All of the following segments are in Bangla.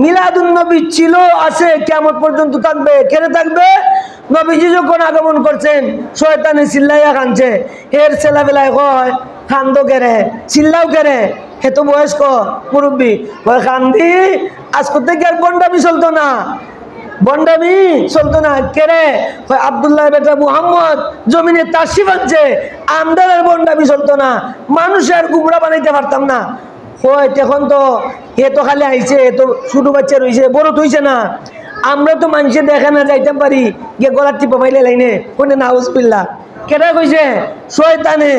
মিলাদুন নবী ছিল, আছে, কিয়ামত পর্যন্ত থাকবে। কেন থাকবে? নবীজি যখন আগমন করছেন শয়তানে চিল্লাইয়া কানছে, এর ছেলেবেলায় কয় কান্দ কেরে, চিল্লাও কেরে, হে তো বয়স্ক মুরব্বী, কয় কান্দি আজকে থেকে আর বন্ডামি চলতো না, বন্ডামি চলতো না। কেরে? কয় আব্দুল্লাহ বেটা মুহাম্মদ জমিনে তাশরিফ আনছে, আমদার বন্ডামি চলতো না, মানুষের গুমরা বানাইতে পারতাম না। হয় তখন তো এ তো খালি আইছে, এ তো ছোট বাচ্চা রয়েছে, বড় তো হইছে না। আমরা তো মানুষে দেখে না যাইতে পারি, গিয়ে গলার টিপা মাইলে লাইনে কোনে নাউজুবিল্লাহ। কেটা কইছে? শয়তানে,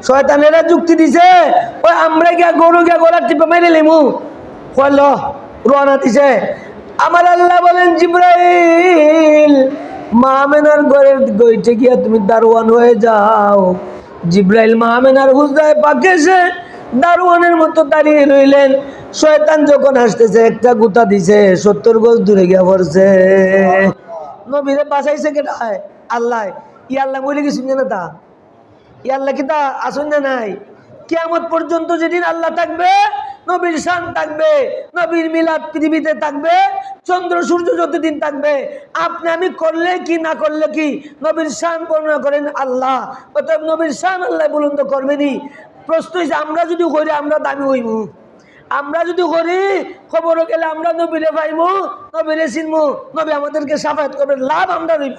শয়তানেরা যুক্তি দিছে, ওই আমরা গিয়া গরু গিয়া গলার টিপা মাইলে লাইমু। কইল রওনা দিছে। আমার আল্লাহ বলেন, জিব্রাইল মা আমেনার ঘরের গইতে গিয়া তুমি দারোয়ান হয়ে যাও। জিব্রাইল মা আমেনার হুজরায় পাকে এসে দারোয়ানের মতো দাঁড়িয়ে রইলেন। শয়তান যখন আসতেছে একটা গুতা দিছে, 70 গজ দূরে গিয়া পড়ছে। নবীরে বাঁচাইছে কেটায়? আল্লাহ। ই আল্লাহ বলে কি শুনছে না? তা ই আল্লাহ কি তা আসুন না নাই? কিয়ামত পর্যন্ত যেদিন আল্লাহ থাকবে, নবীর শান থাকবে, নবীর মিলাদ পৃথিবীতে থাকবে, চন্দ্র সূর্য যতদিন থাকবে, আপনি আমি করলে কি না করলে কি, নবীর শান বর্ণনা করেন আল্লাহ। অতএব নবীর শান আল্লাহ বুলন্দ করবেনি। প্রশ্ন হচ্ছে, আমরা যদি করি আমরা দামি হইব, আমরা যদি করি খবর গেলে আমরা নবীরে পাইবো, নবীরে চিনবো, নবী আমাদেরকে সাফায়াত করবেন, লাভ আমরা রইব।